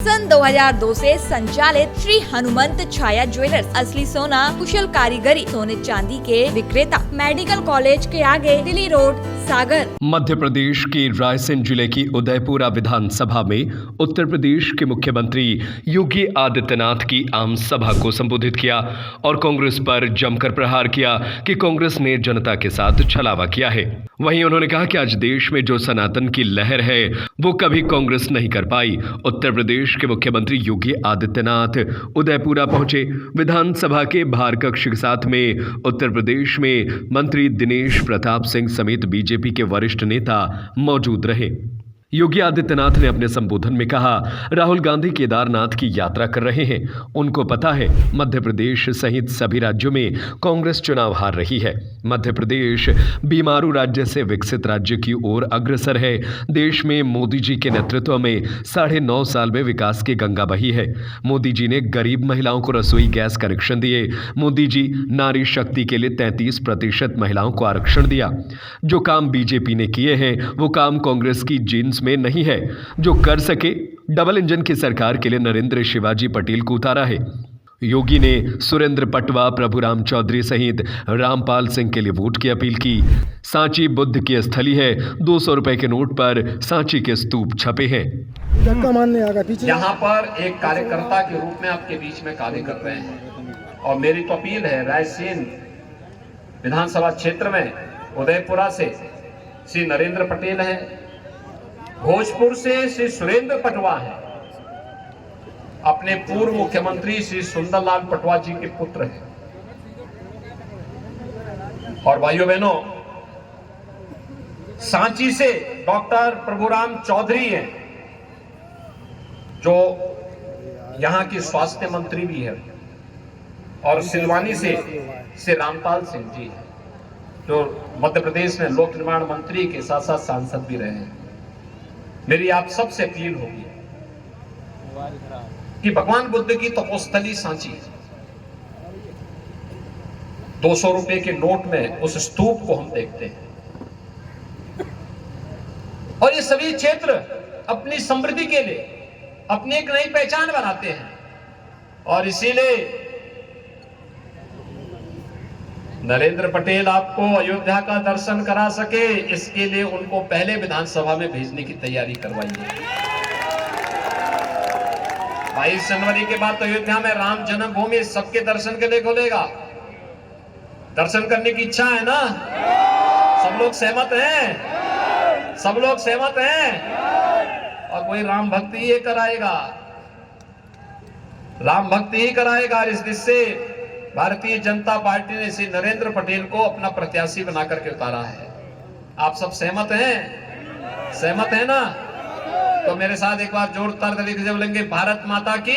सन 2002 से संचालित श्री हनुमंत छाया ज्वेलर्स, असली सोना, कुशल कारीगरी, सोने चांदी के विक्रेता, मेडिकल कॉलेज के आगे, दिल्ली रोड, सागर। मध्य प्रदेश के रायसेन जिले की उदयपुरा विधानसभा में उत्तर प्रदेश के मुख्यमंत्री योगी आदित्यनाथ की आम सभा को संबोधित किया और कांग्रेस पर जमकर प्रहार किया कि कांग्रेस ने जनता के साथ छलावा किया है। वहीं उन्होंने कहा कि आज देश में जो सनातन की लहर है वो कभी कांग्रेस नहीं कर पाई। उत्तर प्रदेश के मुख्यमंत्री योगी आदित्यनाथ उदयपुरा पहुंचे। विधानसभा के भार कक्ष के साथ में उत्तर प्रदेश में मंत्री दिनेश प्रताप सिंह समेत बीजेपी के वरिष्ठ नेता मौजूद रहे। योगी आदित्यनाथ ने अपने संबोधन में कहा, राहुल गांधी केदारनाथ की यात्रा कर रहे हैं। उनको पता है मध्य प्रदेश सहित सभी राज्यों में कांग्रेस चुनाव हार रही है। मध्य प्रदेश बीमारू राज्य से विकसित राज्य की ओर अग्रसर है। देश में मोदी जी के नेतृत्व में 9.5 साल में विकास की गंगा बही है। मोदी जी ने गरीब महिलाओं को रसोई गैस कनेक्शन दिए। मोदी जी नारी शक्ति के लिए 33% महिलाओं को आरक्षण दिया। जो काम बीजेपी ने किए हैं वो काम कांग्रेस की जीन्स में नहीं है। जो कर सके डबल इंजन की सरकार के लिए नरेंद्र शिवाजी पटेल को उतारा है। योगी ने सुरेंद्र पटवा, प्रभुराम चौधरी सहित रामपाल सिंह के लिए वोट की अपील की। सांची बुद्ध की स्थली है। 200 रुपए के नोट पर सांची के स्तूप छपे हैं। यहाँ पर एक कार्यकर्ता के रूप में आपके बीच में कार्य कर रहे हैं और मेरी तो अपील है, रायसेन विधानसभा क्षेत्र में उदयपुरा से श्री नरेंद्र पटेल है, भोजपुर से श्री सुरेंद्र पटवा है, अपने पूर्व मुख्यमंत्री श्री सुंदरलाल पटवा जी के पुत्र हैं। और भाइयों बहनों, सांची से डॉक्टर प्रभुराम चौधरी हैं, जो यहां के स्वास्थ्य मंत्री भी है, और सिलवानी से श्री रामपाल सिंह जी हैं, जो मध्य प्रदेश में लोक निर्माण मंत्री के साथ साथ सांसद भी रहे हैं। मेरी आप सबसे अपील होगी कि भगवान बुद्ध की तपोस्थली सांची, 200 रुपए के नोट में उस स्तूप को हम देखते हैं और ये सभी क्षेत्र अपनी समृद्धि के लिए अपनी एक नई पहचान बनाते हैं। और इसीलिए नरेंद्र पटेल आपको अयोध्या का दर्शन करा सके, इसके लिए उनको पहले विधानसभा में भेजने की तैयारी करवाइए। 22 जनवरी के बाद तो अयोध्या में राम जन्मभूमि सबके दर्शन के लिए खुलेगा। दर्शन करने की इच्छा है ना? सब लोग सहमत हैं? सब लोग सहमत हैं? और कोई राम भक्ति ही कराएगा, राम भक्ति ही कराएगा। इस दिशा से भारतीय जनता पार्टी ने श्री नरेंद्र पटेल को अपना प्रत्याशी बनाकर के उतारा है। आप सब सहमत हैं? सहमत हैं ना? तो मेरे साथ एक बार जोरदार तरीके से बोलेंगे, भारत माता की,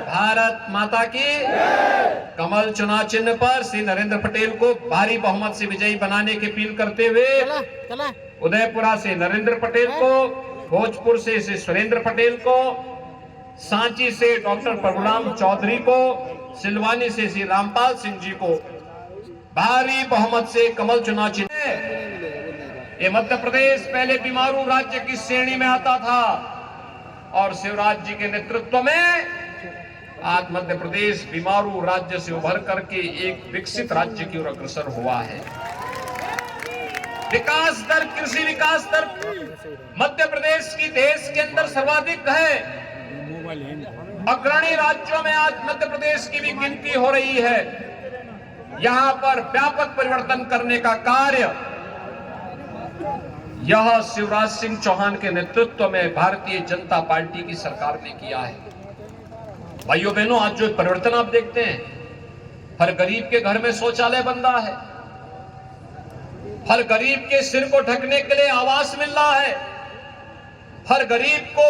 भारत माता की। कमल चुनाव चिन्ह पर श्री नरेंद्र पटेल को भारी बहुमत से विजयी बनाने की अपील करते हुए उदयपुरा से नरेंद्र पटेल को, भोजपुर से श्री सुरेंद्र पटेल को, सांची से डॉक्टर प्रभुराम चौधरी को, सिलवानी से श्री रामपाल सिंह जी को भारी बहुमत से कमल चुनाव चिन्ह। ये मध्य प्रदेश पहले बीमारू राज्य की श्रेणी में आता था और शिवराज जी के नेतृत्व में आज मध्य प्रदेश बीमारू राज्य से उभर करके एक विकसित राज्य की ओर अग्रसर हुआ है। विकास दर, कृषि विकास दर मध्य प्रदेश की देश के अंदर सर्वाधिक है। अग्रणी राज्यों में आज मध्य प्रदेश की भी गिनती हो रही है। यहां पर व्यापक परिवर्तन करने का कार्य यह शिवराज सिंह चौहान के नेतृत्व में भारतीय जनता पार्टी की सरकार ने किया है। भाइयों बहनों, आज जो परिवर्तन आप देखते हैं, हर गरीब के घर में शौचालय बन रहा है, हर गरीब के सिर को ढकने के लिए आवास मिल रहा है, हर गरीब को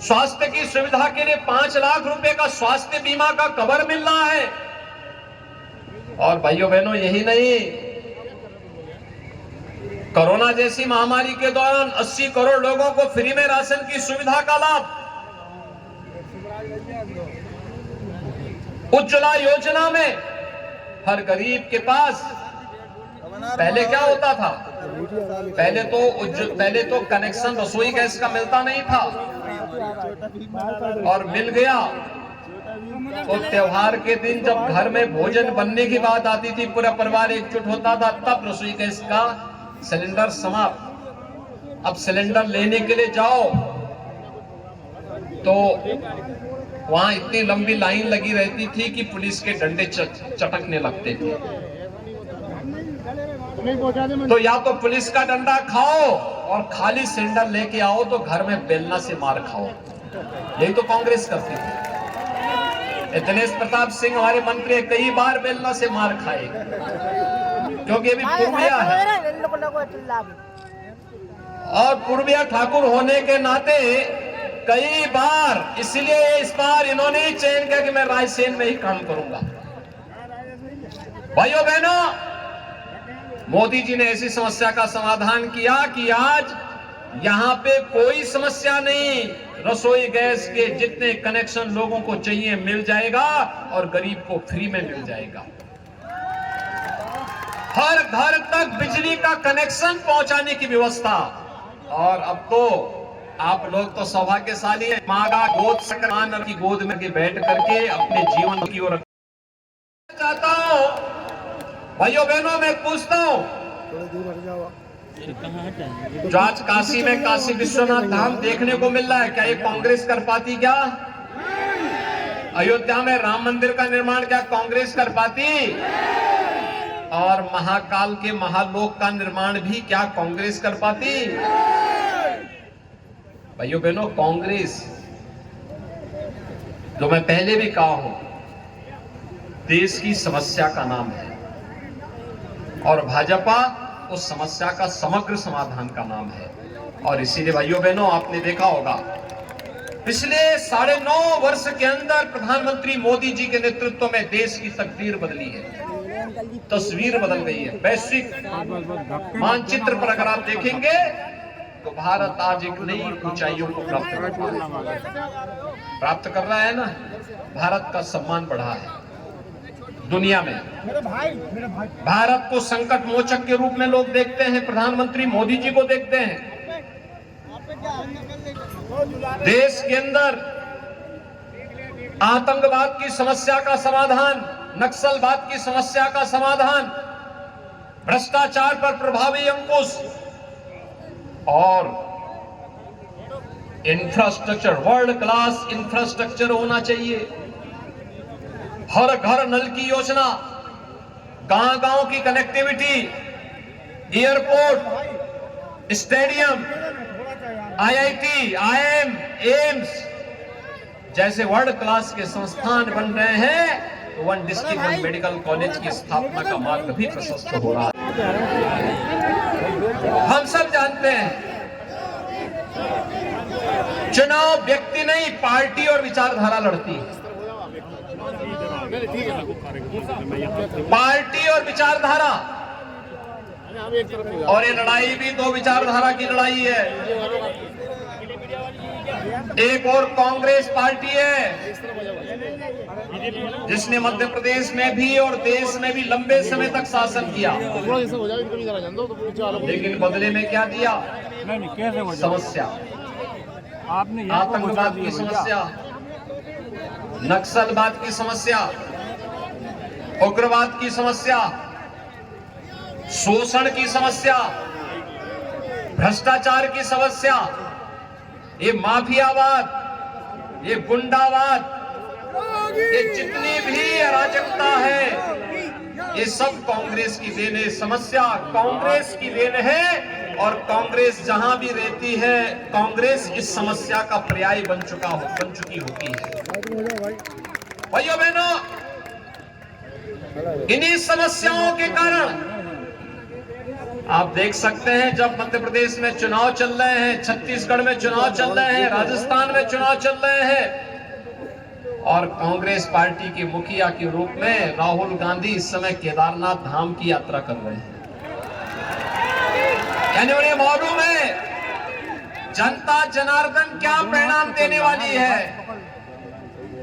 स्वास्थ्य की सुविधा के लिए 5 लाख रुपए का स्वास्थ्य बीमा का कवर मिल रहा है। और भाइयों बहनों, यही नहीं, कोरोना जैसी महामारी के दौरान 80 करोड़ लोगों को फ्री में राशन की सुविधा का लाभ। उज्ज्वला योजना में हर गरीब के पास, पहले क्या होता था, पहले तो कनेक्शन रसोई गैस का मिलता नहीं था, और मिल गया तो त्योहार के दिन जब घर में भोजन बनने की बात आती थी, पूरा परिवार एकजुट होता था, तब रसोई गैस का सिलेंडर समाप्त। अब सिलेंडर लेने के लिए जाओ तो वहां इतनी लंबी लाइन लगी रहती थी कि पुलिस के डंडे चटकने लगते थे। तो या तो पुलिस का डंडा खाओ और खाली सिलेंडर लेके आओ, तो घर में बेलना से मार खाओ। यही तो कांग्रेस करती थी। दिनेश प्रताप सिंह हमारे मंत्री कई बार बेलना से मार खाए, क्योंकि अभी पूर्विया है और पूर्विया ठाकुर होने के नाते कई बार, इसलिए इस बार इन्होंने ही चयन किया कि मैं रायसेन में ही काम करूंगा। भाइयों बहनों, मोदी जी ने ऐसी समस्या का समाधान किया कि आज यहां पे कोई समस्या नहीं, रसोई गैस के जितने कनेक्शन लोगों को चाहिए मिल जाएगा और गरीब को फ्री में मिल जाएगा। हर घर तक बिजली का कनेक्शन पहुंचाने की व्यवस्था। और अब तो आप लोग तो सौभाग्यशाली हैं, मां का गोद समान की गोद में बैठ करके अपने जीवन की ओर चाहता हूं। भाइयों बहनों, मैं पूछता हूं, जो आज काशी में काशी विश्वनाथ धाम देखने को मिल रहा है, क्या ये कांग्रेस कर पाती? क्या अयोध्या में राम मंदिर का निर्माण क्या कांग्रेस कर पाती? और महाकाल के महालोक का निर्माण भी क्या कांग्रेस कर पाती? भाइयों बहनों, कांग्रेस, जो मैं पहले भी कहा हूं, देश की समस्या का नाम है और भाजपा उस समस्या का समग्र समाधान का नाम है। और इसीलिए भाइयों बहनों, आपने देखा होगा पिछले 9.5 वर्ष के अंदर प्रधानमंत्री मोदी जी के नेतृत्व में देश की तकदीर बदली है, तस्वीर बदल गई है। वैश्विक मानचित्र पर अगर आप देखेंगे तो भारत आज एक नई ऊंचाइयों को प्राप्त कर रहा है ना। भारत का सम्मान बढ़ा है दुनिया में। भारत को संकट मोचक के रूप में लोग देखते हैं, प्रधानमंत्री मोदी जी को देखते हैं। देश के अंदर आतंकवाद की समस्या का समाधान, नक्सलवाद की समस्या का समाधान, भ्रष्टाचार पर प्रभावी अंकुश और इंफ्रास्ट्रक्चर, वर्ल्ड क्लास इंफ्रास्ट्रक्चर होना चाहिए। हर घर नल की योजना, गांव-गांव की connectivity, airport, stadium, IIT, IIM, AIIMS जैसे वर्ल्ड क्लास के संस्थान बन रहे हैं, तो one district one medical college की स्थापना का मार्ग भी प्रशस्त हो रहा है। हम सब जानते हैं, चुनाव व्यक्ति नहीं, पार्टी और विचारधारा लड़ती है। पार्टी और विचारधारा, और ये लड़ाई भी दो विचारधारा की लड़ाई है। एक और कांग्रेस पार्टी है जिसने मध्य प्रदेश में भी और देश में भी लंबे समय तक शासन किया, लेकिन बदले में क्या दिया? समस्या, आतंकवाद की समस्या, नक्सलवाद की समस्या, उग्रवाद की समस्या, शोषण की समस्या, भ्रष्टाचार की समस्या, ये माफियावाद, ये गुंडावाद, ये जितनी भी अराजकता है, ये सब कांग्रेस की देन है। समस्या कांग्रेस की देन है और कांग्रेस जहां भी रहती है, कांग्रेस इस समस्या का पर्याय बन चुकी होती है। भाइयों बहनों, इन्हीं समस्याओं के कारण आप देख सकते हैं, जब मध्य प्रदेश में चुनाव चल रहे हैं, छत्तीसगढ़ में चुनाव चल रहे हैं, राजस्थान में चुनाव चल रहे हैं, और कांग्रेस पार्टी के मुखिया के रूप में राहुल गांधी इस समय केदारनाथ धाम की यात्रा कर रहे हैं। यानी उन्हें मालूम है जनता जनार्दन क्या परिणाम देने वाली है,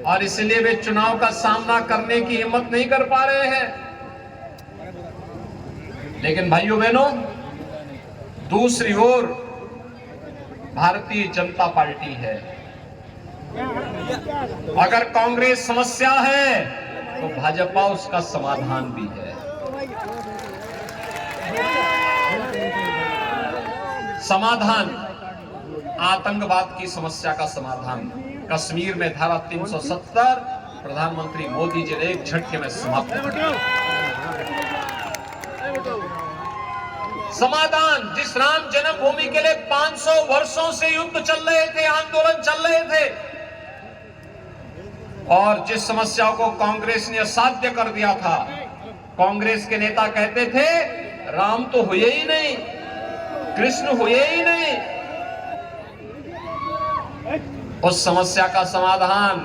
और इसलिए वे चुनाव का सामना करने की हिम्मत नहीं कर पा रहे हैं। लेकिन भाइयों बहनों, दूसरी ओर भारतीय जनता पार्टी है, अगर कांग्रेस समस्या है तो भाजपा उसका समाधान भी है। समाधान, आतंकवाद की समस्या का समाधान कश्मीर में धारा 370 प्रधानमंत्री मोदी जी ने एक झटके में समाप्त कर दिया। समाधान, जिस राम जन्मभूमि के लिए 500 वर्षों से युद्ध चल रहे थे, आंदोलन चल रहे थे, और जिस समस्याओं को कांग्रेस ने असाध्य कर दिया था। कांग्रेस के नेता कहते थे राम तो हुए ही नहीं, कृष्ण हुए ही नहीं। उस समस्या का समाधान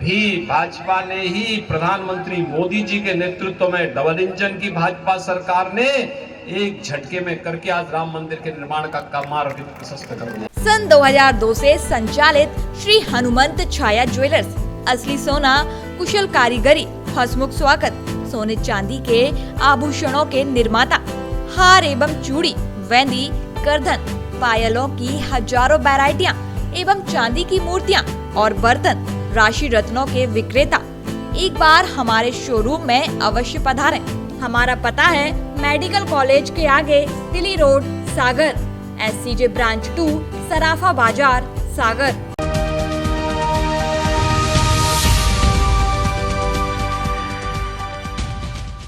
भी भाजपा ने ही, प्रधानमंत्री मोदी जी के नेतृत्व में डबल इंजन की भाजपा सरकार ने एक झटके में करके आज राम मंदिर के निर्माण का मार्ग प्रशस्त कर दिया। सन 2002 से संचालित श्री हनुमंत छाया ज्वेलर्स असली सोना, कुशल कारीगरी, हंसमुख स्वागत, सोने चांदी के आभूषणों के निर्माता, हार एवं चूड़ी, वेंदी, करधन, पायलों की हजारों वैरायटियां एवं चांदी की मूर्तियां और बर्तन, राशि रत्नों के विक्रेता। एक बार हमारे शोरूम में अवश्य पधारें। हमारा पता है मेडिकल कॉलेज के आगे, दिल्ली रोड, सागर, SCJ ब्रांच 2, सराफा बाजार, सागर।